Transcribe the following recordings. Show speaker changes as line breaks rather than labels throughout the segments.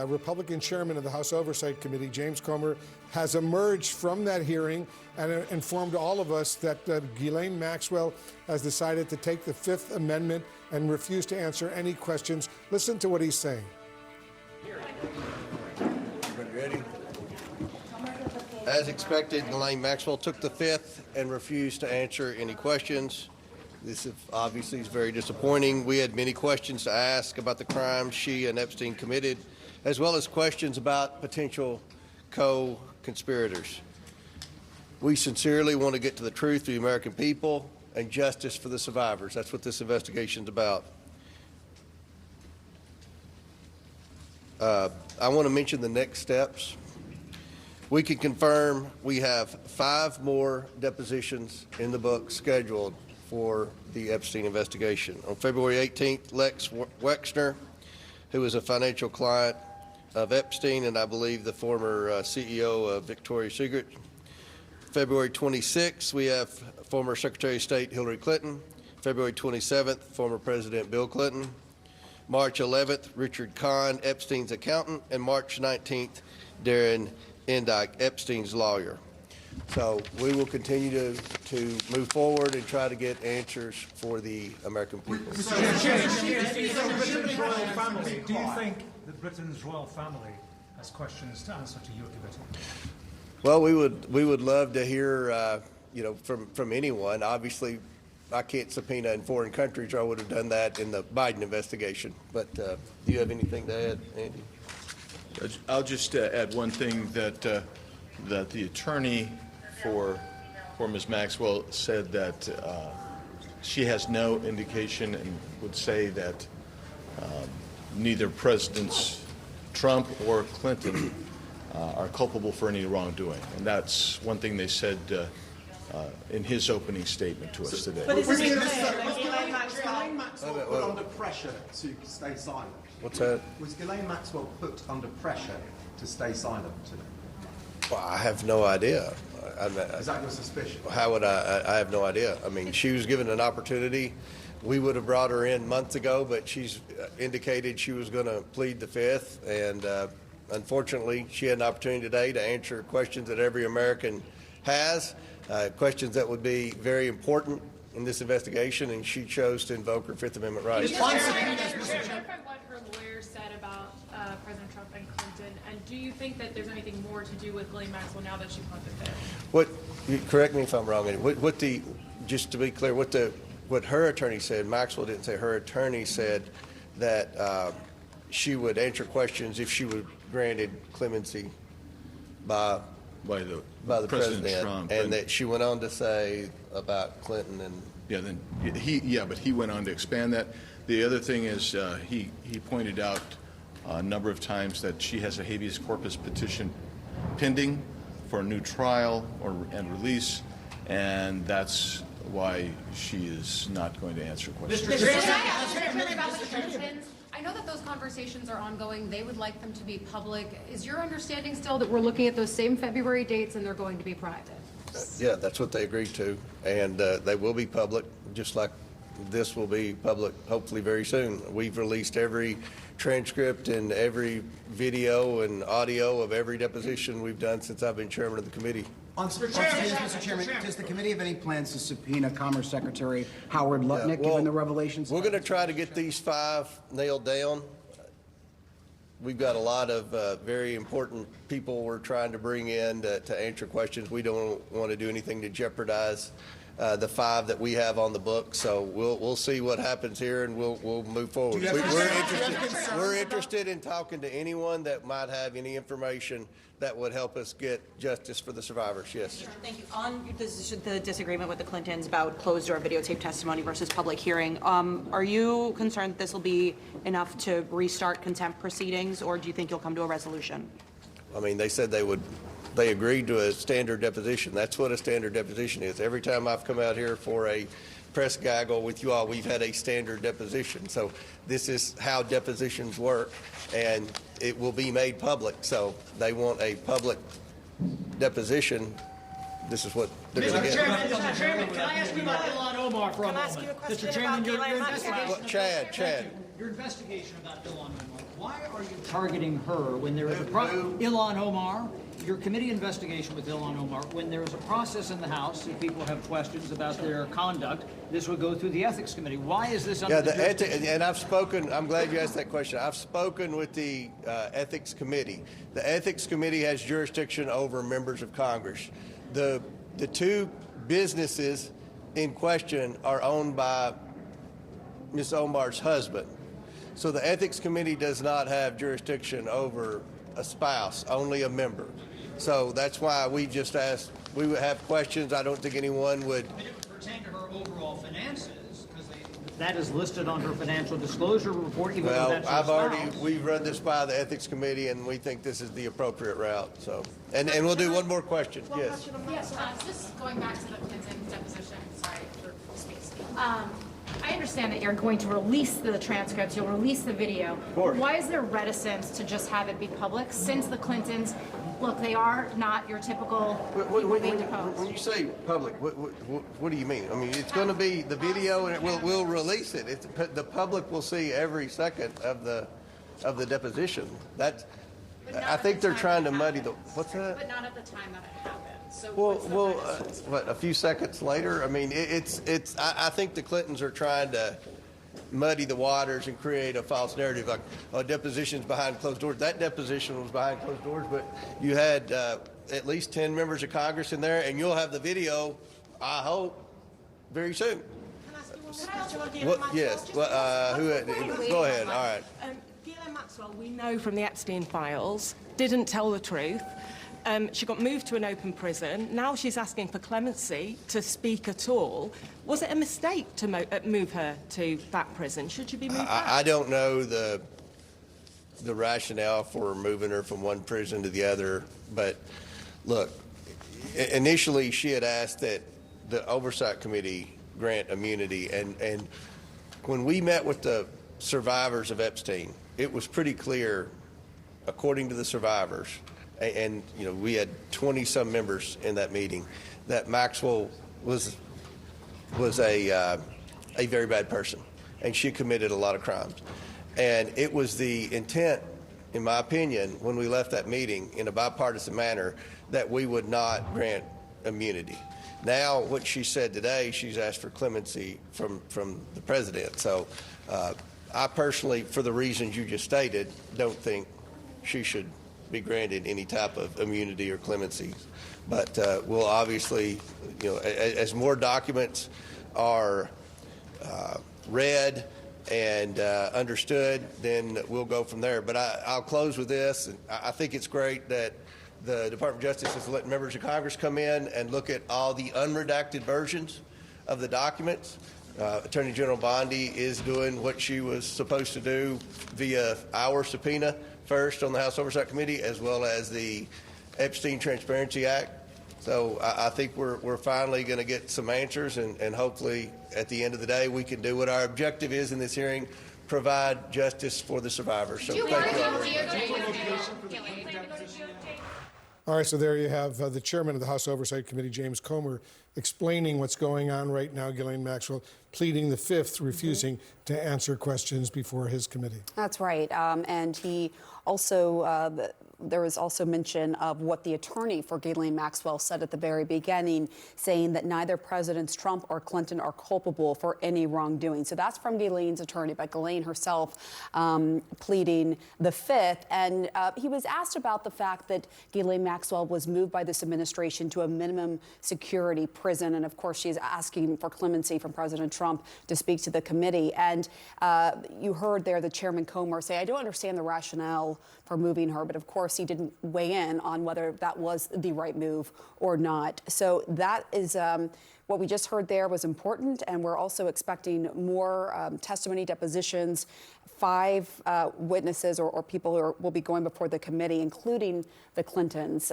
Republican chairman of the House Oversight Committee, James Comer, has emerged from that hearing and informed all of us that Ghislaine Maxwell has decided to take the Fifth Amendment and refuse to answer any questions. Listen to what he's saying.
Ready? As expected, Ghislaine Maxwell took the Fifth and refused to answer any questions. This obviously is very disappointing. We had many questions to ask about the crimes she and Epstein committed, as well as questions about potential co-conspirators. We sincerely want to get to the truth for the American people and justice for the survivors. That's what this investigation is about. I want to mention the next steps. We can confirm we have 5 more depositions in the book scheduled for the Epstein investigation. On February 18th, Lex Wexner, who is a financial client of Epstein and I believe the former CEO of Victoria's Secret. February 26th, we have former Secretary of State Hillary Clinton. February 27th, former President Bill Clinton. March 11th, Richard Kahn, Epstein's accountant. And March 19th, Darren Endike, Epstein's lawyer. So we will continue to move forward and try to get answers for the American people.
Do you think that Britain's royal family has questions to answer to your committee?
Well, we would love to hear, from anyone. Obviously, I can't subpoena in foreign countries, or I would have done that in the Biden investigation. But do you have anything to add, Andy?
I'll just add one thing that the attorney for Ms. Maxwell said that she has no indication and would say that neither Presidents Trump or Clinton are culpable for any wrongdoing, and that's one thing they said in his opening statement to us today.
But was Ghislaine Maxwell put under pressure to stay silent?
What's that?
Was Ghislaine Maxwell put under pressure to stay silent today?
Well, I have no idea.
Is that your suspicion?
How would I have no idea. I mean, she was given an opportunity. We would have brought her in months ago, but she's indicated she was going to plead the Fifth. And unfortunately, she had an opportunity today to answer questions that every American has, questions that would be very important in this investigation, and she chose to invoke her Fifth Amendment rights.
Is there different what her lawyer said about President Trump and Clinton, and do you think that there's anything more to do with Ghislaine Maxwell now that she pled the Fifth?
Correct me if I'm wrong, just to be clear, what her attorney said, Maxwell didn't say, her attorney said that she would answer questions if she were granted clemency by the president,
Trump,
and that she went on to say about Clinton and
but he went on to expand that. The other thing is he pointed out a number of times that she has a habeas corpus petition pending for a new trial and release, and that's why she is not going to answer questions.
I know that those conversations are ongoing. They would like them to be public. Is your understanding still that we're looking at those same February dates and they're going to be private?
Yeah, that's what they agreed to, and they will be public, just like this will be public hopefully very soon. We've released every transcript and every video and audio of every deposition we've done since I've been chairman of the committee.
Mr. Chairman, does the committee have any plans to subpoena Commerce Secretary Howard Lutnick, given the revelations?
We're going to try to get these 5 nailed down. We've got a lot of very important people we're trying to bring in to answer questions. We don't want to do anything to jeopardize the 5 that we have on the book. So we'll see what happens here, and we'll move forward. We're interested in talking to anyone that might have any information that would help us get justice for the survivors. Yes.
Thank you. On the disagreement with the Clintons about closed-door videotape testimony versus public hearing, are you concerned that this will be enough to restart contempt proceedings, or do you think you'll come to a resolution?
I mean, they said they agreed to a standard deposition. That's what a standard deposition is. Every time I've come out here for a press gaggle with you all, we've had a standard deposition. So this is how depositions work, and it will be made public. So they want a public deposition. This is what they're going to get.
Mr. Chairman, can I ask you about Ilhan Omar for a moment?
Can I ask you a question
Mr. Chairman,
about
your
investigation?
Chad.
your investigation about Ilhan Omar, why are you targeting her when there is a Ilhan Omar, your committee investigation with Ilhan Omar, when there is a process in the House, if people have questions about their conduct, this would go through the Ethics Committee. Why is this under
and I've spoken, I'm glad you asked that question. I've spoken with the Ethics Committee. The Ethics Committee has jurisdiction over members of Congress. The two businesses in question are owned by Ms. Omar's husband. So the Ethics Committee does not have jurisdiction over a spouse, only a member. So that's why we just asked, we would have questions. I don't think anyone would.
It would pertain to her overall finances, because that is listed on her financial disclosure report, even though that's her spouse.
We've run this by the Ethics Committee, and we think this is the appropriate route. So, and we'll do one more question. Yes.
Yes, just going back to the Clinton deposition, sorry for space. I understand that you're going to release the transcripts, you'll release the video.
Of course.
Why is there reticence to just have it be public, since the Clintons, look, they are not your typical people being deposed?
When you say public, what do you mean? I mean, it's going to be the video, and we'll release it. The public will see every second of the deposition. I think they're trying to muddy the. What's that?
But not at the time that it happened. So
what, a few seconds later? I mean, I think the Clintons are trying to muddy the waters and create a false narrative, like, depositions behind closed doors. That deposition was behind closed doors, but you had at least 10 members of Congress in there, and you'll have the video, I hope, very soon. Yes. Go ahead. All right.
Ghislaine Maxwell, we know from the Epstein files, didn't tell the truth. She got moved to an open prison. Now she's asking for clemency to speak at all. Was it a mistake to move her to that prison? Should she be moved back?
I don't know the rationale for moving her from one prison to the other, but look, initially she had asked that the Oversight Committee grant immunity, and when we met with the survivors of Epstein, it was pretty clear, according to the survivors, and you know, we had 20-some members in that meeting, that Maxwell was a very bad person, and she committed a lot of crimes. And it was the intent, in my opinion, when we left that meeting in a bipartisan manner, that we would not grant immunity. Now, what she said today, she's asked for clemency from the president. So I personally, for the reasons you just stated, don't think she should be granted any type of immunity or clemency. But we'll obviously, you know, as more documents are read and understood, then we'll go from there. But I'll close with this. I think it's great that the Department of Justice is letting members of Congress come in and look at all the unredacted versions of the documents. Attorney General Bondi is doing what she was supposed to do via our subpoena first on the House Oversight Committee, as well as the Epstein Transparency Act. So I think we're finally going to get some answers, and hopefully at the end of the day we can do what our objective is in this hearing, provide justice for the survivors. So thank you.
All right, so there you have the chairman of the House Oversight Committee, James Comer, explaining what's going on right now. Ghislaine Maxwell pleading the fifth, refusing to answer questions before his committee.
That's right. And he also, there was also mention of what the attorney for Ghislaine Maxwell said at the very beginning, saying that neither Presidents Trump or Clinton are culpable for any wrongdoing. So that's from Ghislaine's attorney, but Ghislaine herself pleading the fifth. And he was asked about the fact that Ghislaine Maxwell was moved by this administration to a minimum security prison. And of course, she's asking for clemency from President Trump to speak to the committee. And you heard there the Chairman Comer say, I don't understand the rationale for moving her, but of course he didn't weigh in on whether that was the right move or not. So that is what we just heard there was important, and we're also expecting more testimony, depositions. 5 witnesses or people who will be going before the committee, including the Clintons,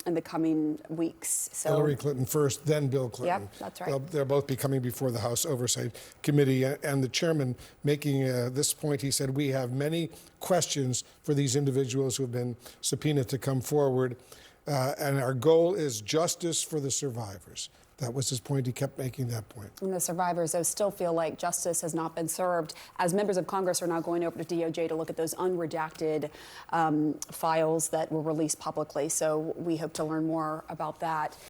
in the coming weeks. So,
Hillary Clinton first, then Bill Clinton.
Yep, that's right.
They'll both be coming before the House Oversight Committee. And the chairman making this point, he said, we have many questions for these individuals who have been subpoenaed to come forward. And our goal is justice for the survivors. That was his point. He kept making that point.
And the survivors, though, still feel like justice has not been served, as members of Congress are now going over to DOJ to look at those unredacted files that were released publicly. So we hope to learn more about that.